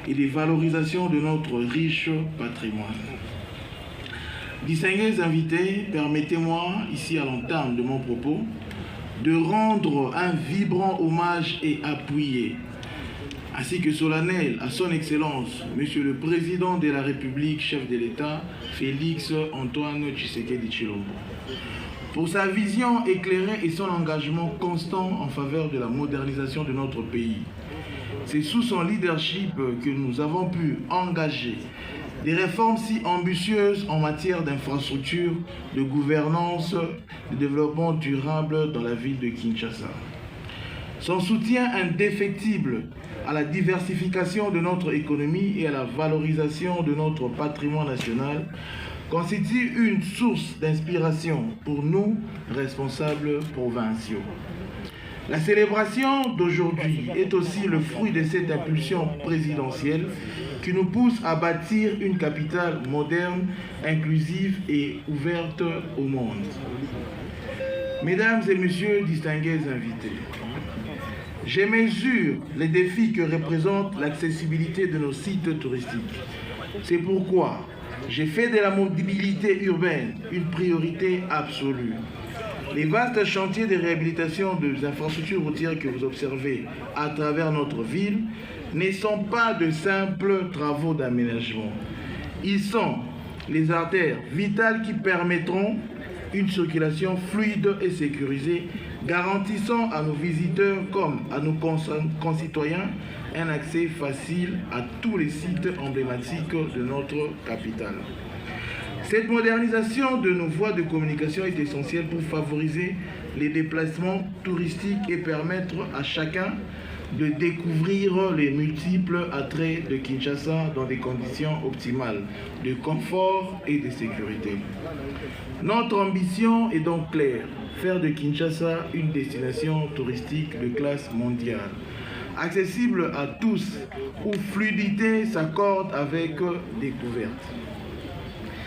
et des valorisations de notre riche patrimoine. Distingués invités, permettez-moi, ici à l'entame de mon propos, de rendre un vibrant hommage et appuyer, ainsi que solennel à son Excellence, Monsieur le Président de la République, chef de l'État, Félix Antoine Tshisekedi Tshilombo, pour sa vision éclairée et son engagement constant en faveur de la modernisation de notre pays. C'est sous son leadership que nous avons pu engager des réformes si ambitieuses en matière d'infrastructure, de gouvernance, de développement durable dans la ville de Kinshasa. Son soutien indéfectible à la diversification de notre économie et à la valorisation de notre patrimoine national constitue une source d'inspiration pour nous, responsables provinciaux. La célébration d'aujourd'hui est aussi le fruit de cette impulsion présidentielle qui nous pousse à bâtir une capitale moderne, inclusive et ouverte au monde. Mesdames et messieurs distingués invités, je mesure les défis que représente l'accessibilité de nos sites touristiques. C'est pourquoi j'ai fait de la mobilité urbaine une priorité absolue. Les vastes chantiers de réhabilitation des infrastructures routières que vous observez à travers notre ville ne sont pas de simples travaux d'aménagement. Ils sont les artères vitales qui permettront une circulation fluide et sécurisée, garantissant à nos visiteurs comme à nos concitoyens un accès facile à tous les sites emblématiques de notre capitale. Cette modernisation de nos voies de communication est essentielle pour favoriser les déplacements touristiques et permettre à chacun de découvrir les multiples attraits de Kinshasa dans des conditions optimales de confort et de sécurité. Notre ambition est donc claire, faire de Kinshasa une destination touristique de classe mondiale, accessible à tous, où fluidité s'accorde avec découverte.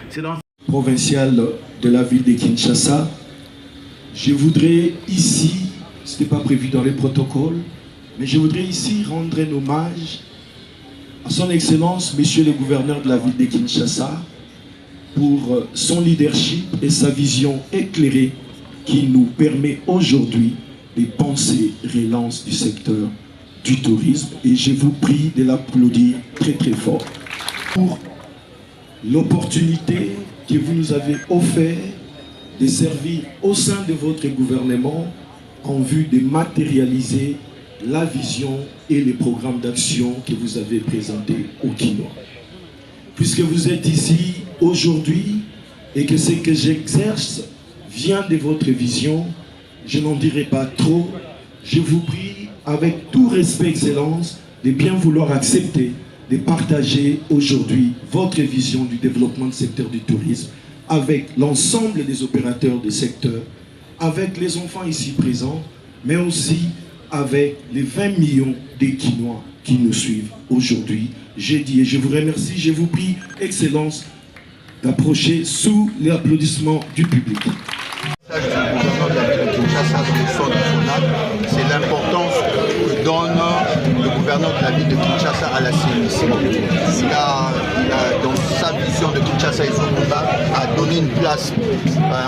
C'est dans provincial de la ville de Kinshasa. Je voudrais ici, ce n'était pas prévu dans les protocoles, mais je voudrais ici rendre un hommage à son Excellence, Monsieur le gouverneur de la ville de Kinshasa, pour son leadership et sa vision éclairée qui nous permet aujourd'hui de penser relance du secteur du tourisme. Et je vous prie de l'applaudir très très fort pour l'opportunité que vous nous avez offert de servir au sein de votre gouvernement en vue de matérialiser la vision et les programmes d'action que vous avez présentés au Quinois. Puisque vous êtes ici aujourd'hui et que ce que j'exerce vient de votre vision, je n'en dirai pas trop. Je vous prie, avec tout respect, Excellence, de bien vouloir accepter de partager aujourd'hui votre vision du développement du secteur du tourisme avec l'ensemble des opérateurs du secteur, avec les enfants ici présents, mais aussi avec les 20 millions d'Équinois qui nous suivent aujourd'hui. J'ai dit et je vous remercie, je vous prie, Excellence, d'approcher sous les applaudissements du public. Le message du gouvernement de la ville de Kinshasa dans le son national, c'est l'importance que donne le gouverneur de la ville de Kinshasa à l'assainissement. Il a, dans sa vision de Kinshasa et Zonumba, a donné une place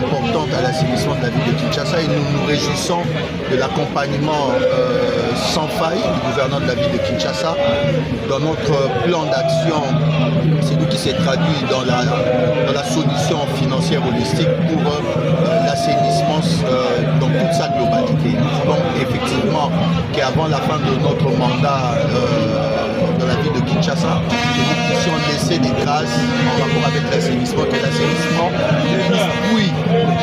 importante à l'assainissement de la ville de Kinshasa et nous nous réjouissons de l'accompagnement sans faille du gouverneur de la ville de Kinshasa dans notre plan d'action. C'est lui qui s'est traduit dans la solution financière holistique pour l'assainissement dans toute sa globalité. Donc effectivement qu'avant la fin de notre mandat dans la ville de Kinshasa, que nous puissions laisser des traces en rapport avec l'assainissement, que l'assainissement ne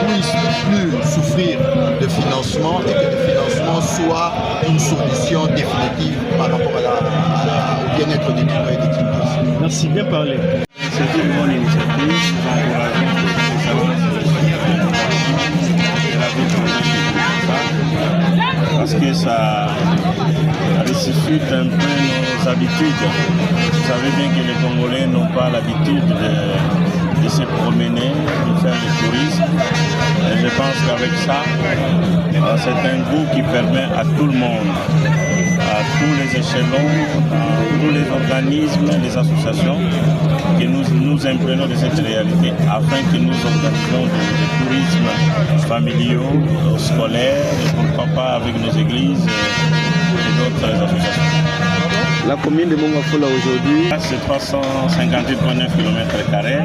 puisse plus souffrir de financement et que le financement soit une solution définitive par rapport au bien-être des Quinois et des Quinoises. Merci, bien parlé. C'est une bonne initiative. Parce que ça ressuscite un peu nos habitudes. Vous savez bien que les Congolais n'ont pas l'habitude de se promener, de faire du tourisme. Et je pense qu'avec ça, c'est un goût qui permet à tout le monde, à tous les échelons, à tous les organismes, les associations, que nous imprégnons de cette réalité afin que nous organisions des tourismes familiaux, scolaires, et pourquoi pas avec nos églises et d'autres associations. La commune de Mongafula aujourd'hui, c'est 358,9 km².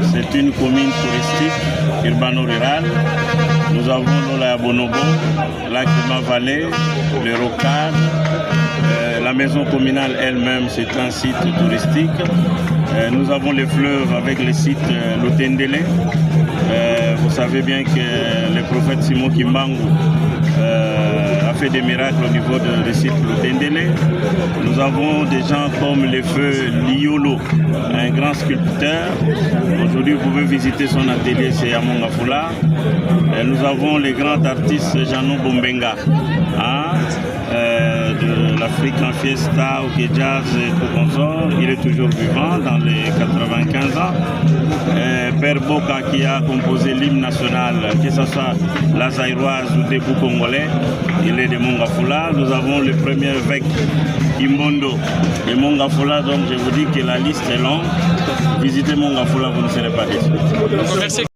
C'est une commune touristique, urbano-rurale. Nous avons l'Ola Bonobo, lac de Vallée, le Rocade. La maison communale elle-même, c'est un site touristique. Nous avons les fleuves avec le site Lotendele. Vous savez bien que le prophète Simon Kimbangu a fait des miracles au niveau du site Lotendele. Nous avons des gens comme le feu Liolo, un grand sculpteur. Aujourd'hui, vous pouvez visiter son atelier, c'est à Mongafula. Nous avons les grands artistes Janou Bombenga, de l'African Fiesta, au Jazz et tout consort. Il est toujours vivant dans les 95 ans. Père Boka qui a composé l'hymne national, que ce soit la Zaïroise ou des Bou congolais, il est de Mongafula. Nous avons le premier évêque Imbondo de Mongafula, donc je vous dis que la liste est longue. Visitez Mongafula, vous ne serez pas déçus.